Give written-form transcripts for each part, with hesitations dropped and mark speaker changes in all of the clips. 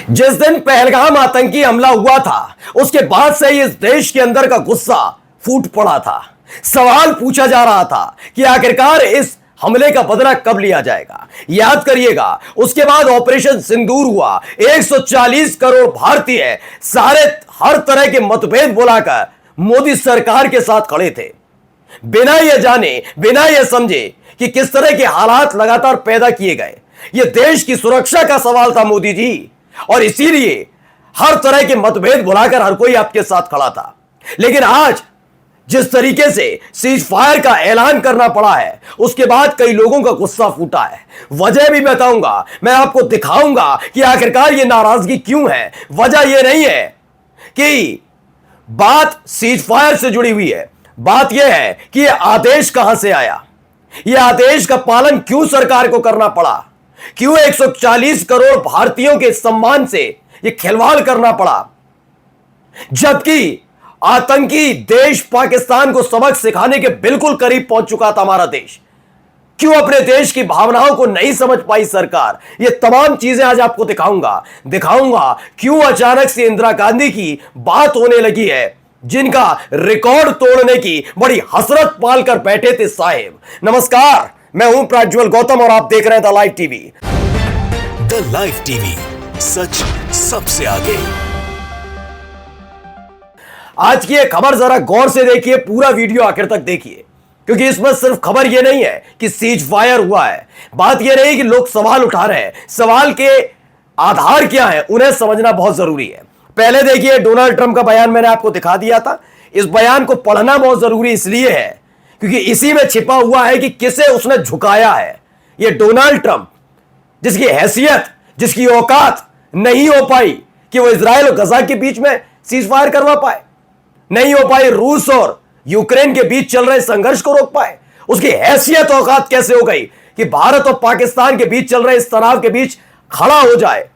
Speaker 1: जिस दिन पहलगाम आतंकी हमला हुआ था उसके बाद से ही इस देश के अंदर का गुस्सा फूट पड़ा था। सवाल पूछा जा रहा था कि आखिरकार इस हमले का बदला कब लिया जाएगा। याद करिएगा, उसके बाद ऑपरेशन सिंदूर हुआ। 140 करोड़ भारतीय सारे हर तरह के मतभेद बुलाकर मोदी सरकार के साथ खड़े थे, बिना यह जाने बिना यह समझे कि किस तरह के हालात लगातार पैदा किए गए। यह देश की सुरक्षा का सवाल था मोदी जी, और इसीलिए हर तरह के मतभेद भुलाकर हर कोई आपके साथ खड़ा था। लेकिन आज जिस तरीके से सीज फायर का ऐलान करना पड़ा है, उसके बाद कई लोगों का गुस्सा फूटा है। वजह भी बताऊंगा, मैं आपको दिखाऊंगा कि आखिरकार यह नाराजगी क्यों है। वजह यह नहीं है कि बात सीज फायर से जुड़ी हुई है, बात यह है कि यह आदेश कहां से आया, यह आदेश का पालन क्यों सरकार को करना पड़ा, क्यों 140 करोड़ भारतीयों के सम्मान से यह खिलवाड़ करना पड़ा, जबकि आतंकी देश पाकिस्तान को सबक सिखाने के बिल्कुल करीब पहुंच चुका था हमारा देश। क्यों अपने देश की भावनाओं को नहीं समझ पाई सरकार। ये तमाम चीजें आज आपको दिखाऊंगा क्यों अचानक से इंदिरा गांधी की बात होने लगी है, जिनका रिकॉर्ड तोड़ने की बड़ी हसरत पालकर बैठे थे साहेब। नमस्कार, मैं हूं प्रज्वल गौतम और आप देख रहे हैं the live TV.
Speaker 2: The live TV, सच सबसे आगे।
Speaker 1: आज की यह खबर जरा गौर से देखिए, पूरा वीडियो आखिर तक देखिए, क्योंकि इसमें सिर्फ खबर यह नहीं है कि सीज फायर हुआ है। बात यह नहीं कि लोग सवाल उठा रहे हैं, सवाल के आधार क्या है उन्हें समझना बहुत जरूरी है। पहले देखिए, डोनाल्ड ट्रंप का बयान मैंने आपको दिखा दिया था। इस बयान को पढ़ना बहुत जरूरी इसलिए है क्योंकि इसी में छिपा हुआ है कि किसे उसने झुकाया है। यह डोनाल्ड ट्रंप, जिसकी हैसियत, जिसकी औकात नहीं हो पाई कि वो इजराइल और गजा के बीच में सीज फायर करवा पाए, नहीं हो पाई रूस और यूक्रेन के बीच चल रहे संघर्ष को रोक पाए, उसकी हैसियत औकात कैसे हो गई कि भारत और पाकिस्तान के बीच चल रहे इस तनाव के बीच खड़ा हो जाए।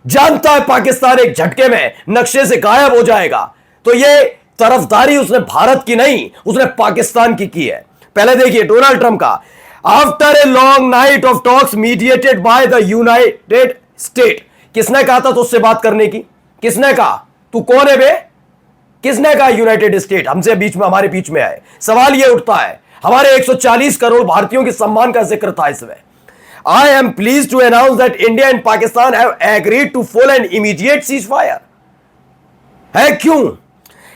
Speaker 1: जानता है पाकिस्तान एक झटके में नक्शे से गायब हो जाएगा, तो यह तरफदारी उसने भारत की नहीं, उसने पाकिस्तान की है। पहले देखिए डोनाल्ड ट्रंप का, after a long night of talks mediated by the United state. किसने कहा था तुझसे बात करने की? किसने कहा? तू कौन है बे? किसने कहा यूनाइटेड स्टेट हमसे बीच में, हमारे बीच में आए? सवाल यह उठता है, हमारे 140 करोड़ भारतीयों के सम्मान का जिक्र था इसमें। I am pleased to announce that India and Pakistan have agreed to full and immediate ceasefire. है क्यों?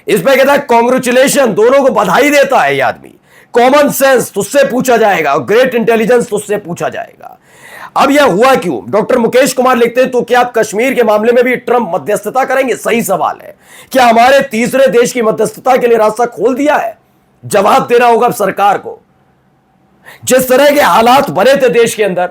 Speaker 1: इस पे कहता है कॉन्ग्रेचुलेशन, दोनों को बधाई देता है ये आदमी। कॉमन सेंस तुझसे पूछा जाएगा और ग्रेट इंटेलिजेंस तुझसे पूछा जाएगा। अब यह हुआ क्यों? डॉक्टर मुकेश कुमार लिखते हैं, तो क्या आप कश्मीर के मामले में भी ट्रंप मध्यस्थता करेंगे? सही सवाल है। क्या हमारे तीसरे देश की मध्यस्थता के लिए रास्ता खोल दिया है? जवाब देना होगा अब सरकार को। जिस तरह के हालात बने थे देश के अंदर,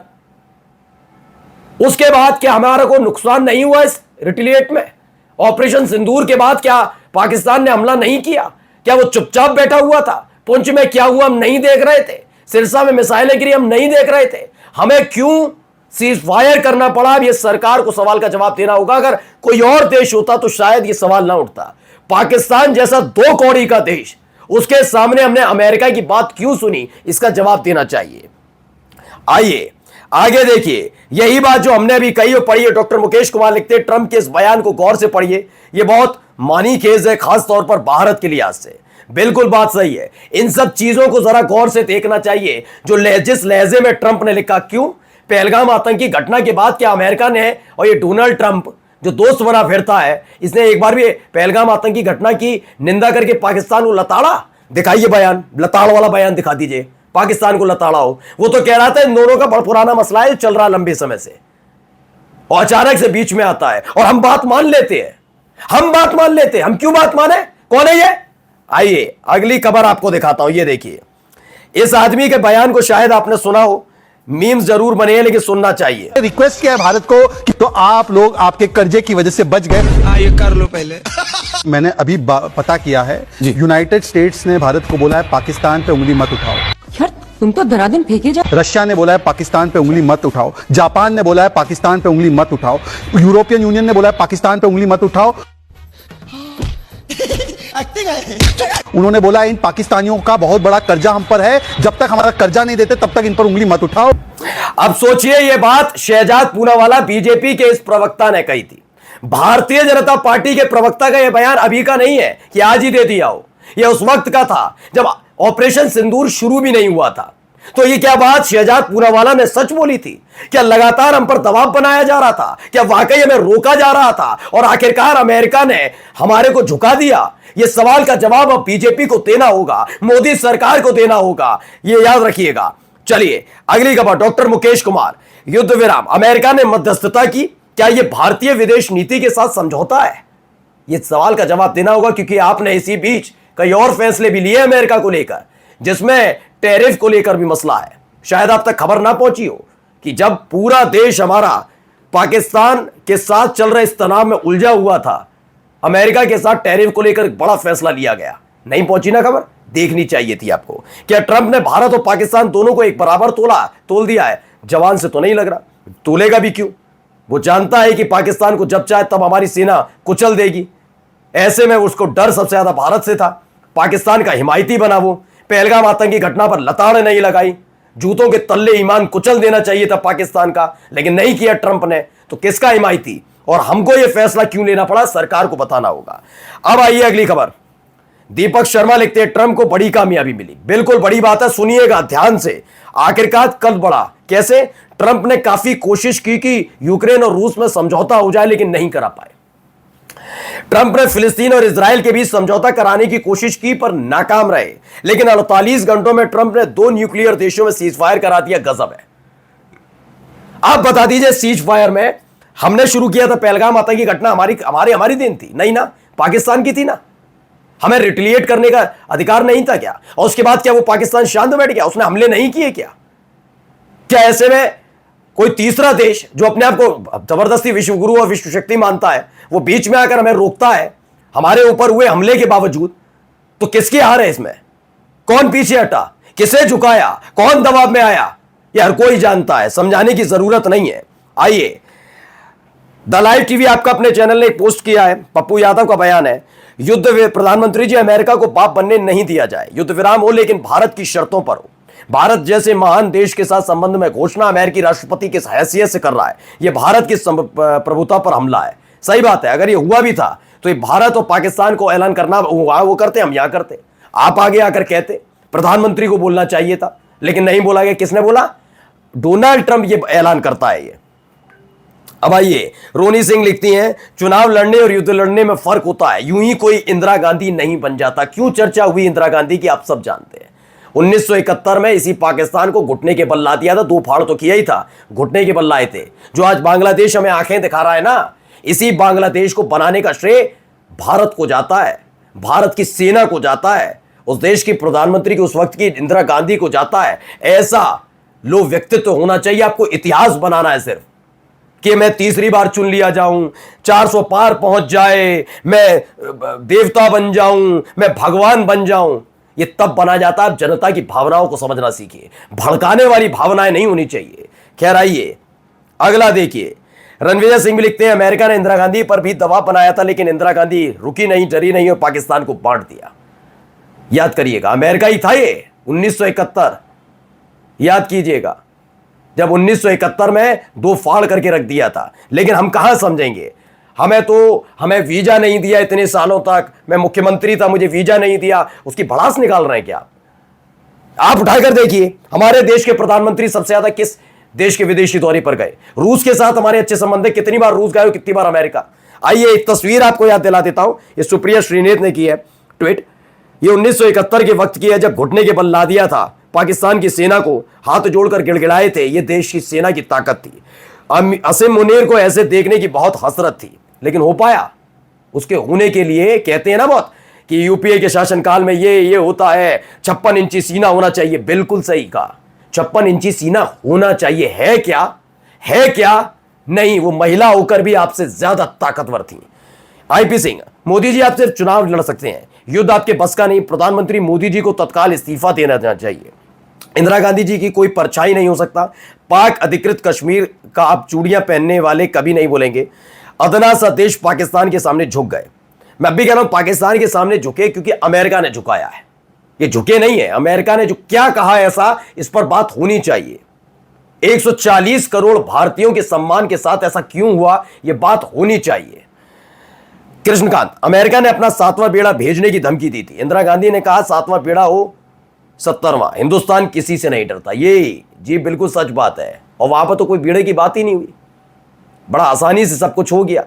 Speaker 1: उसके बाद क्या हमारा को नुकसान नहीं हुआ इस रिटेलिएट में? ऑपरेशन सिंदूर के बाद क्या पाकिस्तान ने हमला नहीं किया? क्या वो चुपचाप बैठा हुआ था? पुंछ में क्या हुआ हम नहीं देख रहे थे? सिरसा में मिसाइलें गिरी हम नहीं देख रहे थे? हमें क्यों सीज फायर करना पड़ा? अब ये सरकार को सवाल का जवाब देना होगा। अगर कोई और देश होता तो शायद ये सवाल ना उठता। पाकिस्तान जैसा 2 कौड़ी का देश, उसके सामने हमने अमेरिका की बात क्यों सुनी? इसका जवाब देना चाहिए। आइए आगे देखिए, यही बात जो हमने अभी कही और पढ़ी है। डॉक्टर मुकेश कुमार लिखते हैं, ट्रंप के इस बयान को गौर से पढ़िए, यह बहुत मानी केस है, खास तौर पर भारत के लिहाज से। बिल्कुल बात सही है। इन सब चीजों को जरा गौर से देखना चाहिए जो जिस लहजे में ट्रंप ने लिखा। क्यों? पहलगाम आतंकी घटना के बाद क्या अमेरिका ने और ये डोनाल्ड ट्रंप जो दोस्त बना फिरता है, इसने एक बार भी पहलगाम आतंकी घटना की निंदा करके पाकिस्तान को लताड़ा? दिखाइए बयान, लताड़ वाला बयान दिखा दीजिए, पाकिस्तान को लताड़ा हो। वो तो कह रहा था इन दोनों का बड़ा पुराना मसला है, चल रहा लंबे समय से, और अचानक से बीच में आता है और हम बात मान लेते हैं। हम क्यों बात माने? कौन है ये? आइए अगली खबर आपको दिखाता हूं। ये देखिए, इस आदमी के बयान को शायद आपने सुना हो, मीम्स जरूर बने हैं लेकिन सुनना चाहिए।
Speaker 3: रिक्वेस्ट किया है भारत को कि तो आप लोग आपके कर्जे की वजह से बच गए,
Speaker 4: ये कर लो पहले।
Speaker 3: मैंने अभी पता किया है, यूनाइटेड स्टेट्स ने भारत को बोला है पाकिस्तान पे उंगली मत उठाओ।
Speaker 5: यार तुम तो धराधम फेंके जा।
Speaker 3: रशिया ने बोला है पाकिस्तान पे उंगली मत उठाओ। जापान ने बोला है पाकिस्तान पे उंगली मत उठाओ। यूरोपियन यूनियन ने बोला है पाकिस्तान पे उंगली मत उठाओ। उन्होंने बोला इन पाकिस्तानियों का बहुत बड़ा कर्जा हम पर है, जब तक हमारा कर्जा नहीं देते तब तक इन पर उंगली मत उठाओ।
Speaker 1: अब सोचिए, यह बात शहजाद पूनावाला बीजेपी के इस प्रवक्ता ने कही थी। भारतीय जनता पार्टी के प्रवक्ता का यह बयान अभी का नहीं है कि आज ही दे दिया हो, यह उस वक्त का था जब ऑपरेशन सिंदूर शुरू भी नहीं हुआ था। तो ये क्या बात शहजाद पूनावाला ने सच बोली थी? क्या लगातार हम पर दबाव बनाया जा रहा था? क्या वाकई हमें रोका जा रहा था और आखिरकार अमेरिका ने हमारे को झुका दिया? ये सवाल का जवाब अब बीजेपी को देना होगा, मोदी सरकार को देना होगा, ये याद रखिएगा। चलिए अगली खबर, डॉक्टर मुकेश कुमार, युद्ध विराम, अमेरिका ने मध्यस्थता की, क्या यह भारतीय विदेश नीति के साथ समझौता है? यह सवाल का जवाब देना होगा, क्योंकि आपने इसी बीच कई और फैसले भी लिए अमेरिका को लेकर, जिसमें टैरिफ को लेकर भी मसला है। शायद आप तक खबर ना पहुंची हो कि जब पूरा देश हमारा पाकिस्तान के साथ चल रहे इस तनाव में उलझा हुआ था, अमेरिका के साथ टैरिफ को लेकर एक बड़ा फैसला लिया गया। नहीं पहुंची ना खबर? देखनी चाहिए थी आपको। क्या ट्रंप ने भारत और पाकिस्तान दोनों को एक बराबर तोल दिया है? जवान से तो नहीं लग रहा, तोलेगा भी क्यों? वो जानता है कि पाकिस्तान को जब चाहे तब हमारी सेना कुचल देगी। ऐसे में उसको डर सबसे ज्यादा भारत से था। पाकिस्तान का हिमायती बना वो, पहलगाम आतंकी घटना पर लताड़ नहीं लगाई, जूतों के तल्ले ईमान कुचल देना चाहिए था पाकिस्तान का, लेकिन नहीं किया ट्रंप ने। तो किसका हिमायती और हमको यह फैसला क्यों लेना पड़ा, सरकार को बताना होगा। अब आइए अगली खबर। दीपक शर्मा लिखते हैं ट्रंप को बड़ी कामयाबी मिली। बिल्कुल बड़ी बात है, सुनिएगा ध्यान से। आखिरकार कल बढ़ा कैसे? ट्रंप ने काफी कोशिश की कि यूक्रेन और रूस में समझौता हो जाए, लेकिन नहीं करा पाए। ट्रंप ने फिलिस्तीन और इजराइल के बीच समझौता कराने की कोशिश की पर नाकाम रहे। लेकिन 48 घंटों में ट्रंप ने 2 न्यूक्लियर देशों में सीज फायर करा दिया। गजब है। आप बता दीजिए, सीज फायर में हमने शुरू किया था, पहलगाम आतंकी घटना हमारी देन थी? नहीं ना, पाकिस्तान की थी ना। हमें रिटेलिएट करने का अधिकार नहीं था क्या? और उसके बाद क्या वो पाकिस्तान शांत बैठ गया? उसने हमले नहीं किए क्या? क्या ऐसे में कोई तीसरा देश जो अपने आप को जबरदस्ती विश्व गुरु और विश्व शक्ति मानता है, वो बीच में आकर हमें रोकता है हमारे ऊपर हुए हमले के बावजूद? तो किसकी हार है इसमें? कौन पीछे हटा, किसे झुकाया, कौन दबाव में आया, यह हर कोई जानता है, समझाने की जरूरत नहीं है। आइए, द लाइव टीवी आपका अपने चैनल ने एक पोस्ट किया है। पप्पू यादव का बयान है, प्रधानमंत्री जी, अमेरिका को बाप बनने नहीं दिया जाए, युद्ध विराम हो लेकिन भारत की शर्तों पर हो। भारत जैसे महान देश के साथ संबंध में घोषणा अमेरिकी राष्ट्रपति किस हैसियत से कर रहा है? यह भारत की प्रभुता पर हमला है। सही बात है, अगर यह हुआ भी था तो ये भारत और पाकिस्तान को ऐलान करना वो करते, हम यहां करते। आप आगे आकर कहते, प्रधानमंत्री को बोलना चाहिए था, लेकिन नहीं बोला गया। किसने बोला? डोनाल्ड ट्रंप ये ऐलान करता है ये। अब आइए, रोनी सिंह लिखती हैं, चुनाव लड़ने और युद्ध लड़ने में फर्क होता है, यूं ही कोई इंदिरा गांधी नहीं बन जाता। क्यों चर्चा हुई इंदिरा गांधी की, आप सब जानते हैं। 1971 में इसी पाकिस्तान को घुटने के बल ला दिया था। 2 फाड़ तो किया ही था, घुटने के बल लाए थे। जो आज बांग्लादेश हमें आंखें दिखा रहा है ना, इसी बांग्लादेश को बनाने का श्रेय भारत को जाता है, भारत की सेना को जाता है, उस देश की प्रधानमंत्री की उस वक्त की इंदिरा गांधी को जाता है। ऐसा लो व्यक्तित्व होना चाहिए। आपको इतिहास बनाना है सिर्फ कि मैं तीसरी बार चुन लिया जाऊं, 400 पार पहुंच जाए, मैं देवता बन जाऊं, मैं भगवान बन जाऊं। ये तब बना जाता है, जनता की भावनाओं को समझना सीखिए। भड़काने वाली भावनाएं नहीं होनी चाहिए। खैर आइए अगला देखिए, रणविजय सिंह भी लिखते हैं, अमेरिका ने इंदिरा गांधी पर भी दबाव बनाया था, लेकिन इंदिरा गांधी रुकी नहीं, डरी नहीं और पाकिस्तान को बांट दिया। याद करिएगा, अमेरिका ही था ये 1971। याद कीजिएगा, जब 1971 में 2 फाड़ करके रख दिया था। लेकिन हम कहां समझेंगे? हमें वीजा नहीं दिया इतने सालों तक, मैं मुख्यमंत्री था, मुझे वीजा नहीं दिया, उसकी भड़ास निकाल रहे हैं क्या आप? उठाकर देखिए, हमारे देश के प्रधानमंत्री सबसे ज्यादा किस देश के विदेशी दौरे पर गए? रूस के साथ हमारे अच्छे संबंध है, कितनी बार रूस गए, कितनी बार अमेरिका। आइए एक तस्वीर आपको याद दिला देता हूं, ये सुप्रिया श्रीनेत ने की है ट्वीट। ये 1971 के वक्त की है, जब घुटने के बल ला दिया था पाकिस्तान की सेना को, हाथ जोड़कर गिड़गिड़ाए थे। ये देश की सेना की ताकत थी। असीम मुनीर को ऐसे देखने की बहुत हसरत थी, लेकिन हो पाया? उसके होने के लिए कहते हैं ना बहुत कि यूपीए के शासनकाल में ये होता है, 56 इंची सीना होना चाहिए। बिल्कुल सही कहा, 56 इंची सीना होना चाहिए। है क्या? नहीं, वो महिला होकर भी आपसे ज्यादा ताकतवर थी। आईपी सिंह, मोदी जी आप सिर्फ चुनाव लड़ सकते हैं, युद्ध आपके बस का नहीं। प्रधानमंत्री मोदी जी को तत्काल इस्तीफा देना चाहिए। इंदिरा गांधी जी की कोई परछाई नहीं हो सकता। पाक अधिकृत कश्मीर का आप चूड़ियां पहनने वाले कभी नहीं बोलेंगे। अदना सा देश पाकिस्तान के सामने झुक गए। मैं अभी कह रहा हूं पाकिस्तान के सामने झुके क्योंकि अमेरिका ने झुकाया है। ये झुके नहीं है, अमेरिका ने जो क्या कहा है ऐसा, इस पर बात होनी चाहिए। 140 करोड़ भारतीयों के सम्मान के साथ ऐसा क्यों हुआ, यह बात होनी चाहिए। कृष्णकांत, अमेरिका ने अपना 7वां बेड़ा भेजने की धमकी दी थी। इंदिरा गांधी ने कहा 7वां बेड़ा हो 70वां, हिंदुस्तान किसी से नहीं डरता। ये बिल्कुल सच बात है। और वहां पर तो कोई बेड़े की बात ही नहीं हुई, बड़ा आसानी से सब कुछ हो गया।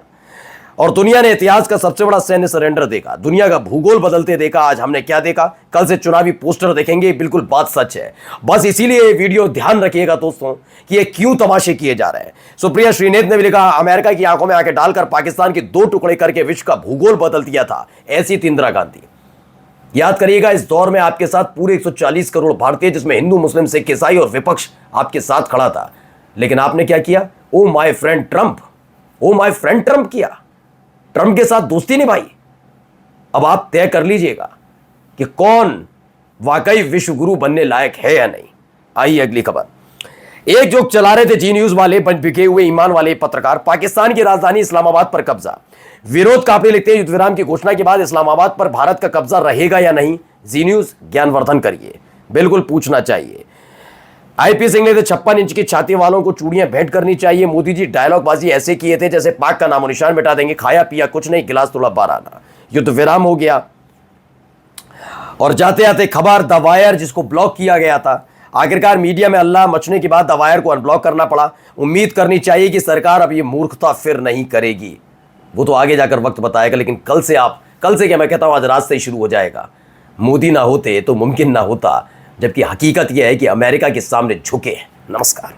Speaker 1: और दुनिया ने इतिहास का सबसे बड़ा सैन्य सरेंडर देखा, दुनिया का भूगोल बदलते देखा। आज हमने क्या देखा, कल से चुनावी पोस्टर देखेंगे, बिल्कुल बात सच है। बस इसीलिए ये वीडियो ध्यान रखिएगा दोस्तों कि ये क्यों तमाशे किए जा रहे हैं। सुप्रिया श्रीनेत ने भी लिखा, अमेरिका की आंखों में आंखें डालकर पाकिस्तान के 2 टुकड़े करके विश्व का भूगोल बदल दिया था, ऐसी थी इंदिरा गांधी। याद करिएगा, इस दौर में आपके साथ पूरे 140 करोड़ भारतीय, जिसमें हिंदू, मुस्लिम, सिख, ईसाई और विपक्ष आपके साथ खड़ा था। लेकिन आपने क्या किया, oh my friend Trump, oh my friend Trump किया, ट्रंप के साथ दोस्ती निभाई। अब आप तय कर लीजिएगा कि कौन वाकई विश्व गुरु बनने लायक है या नहीं। आइए अगली खबर। एक जोक चला रहे थे जी न्यूज वाले, बिके हुए ईमान वाले पत्रकार। पाकिस्तान की राजधानी इस्लामाबाद पर कब्जा, विरोध काफी लिखते हैं, युद्ध विराम की घोषणा के बाद इस्लामाबाद पर भारत का कब्जा रहेगा या नहीं। जी न्यूज ज्ञानवर्धन करिए, बिल्कुल पूछना चाहिए। आईपी सिंह ने 56 इंच की छाती वालों को चूड़ियां भेंट करनी चाहिए। मोदी जी डायलॉगबाजी ऐसे किए थे जैसे पाक का नामो निशान मिटा देंगे, खाया पिया कुछ नहीं, गिलास तोड़ा 12 आना। युद्ध विराम हो गया। और जाते जाते खबर, द वायर जिसको ब्लॉक किया गया था, आखिरकार मीडिया में अल्लाह मचने के बाद द वायर को अनब्लॉक करना पड़ा। उम्मीद करनी चाहिए कि सरकार अब ये मूर्खता फिर नहीं करेगी, वो तो आगे जाकर वक्त बताएगा। लेकिन कल से क्या मैं कहता हूं, आज रात से ही शुरू हो जाएगा। मोदी ना होते तो मुमकिन ना होता, जबकि हकीकत यह है कि अमेरिका के सामने झुके। नमस्कार।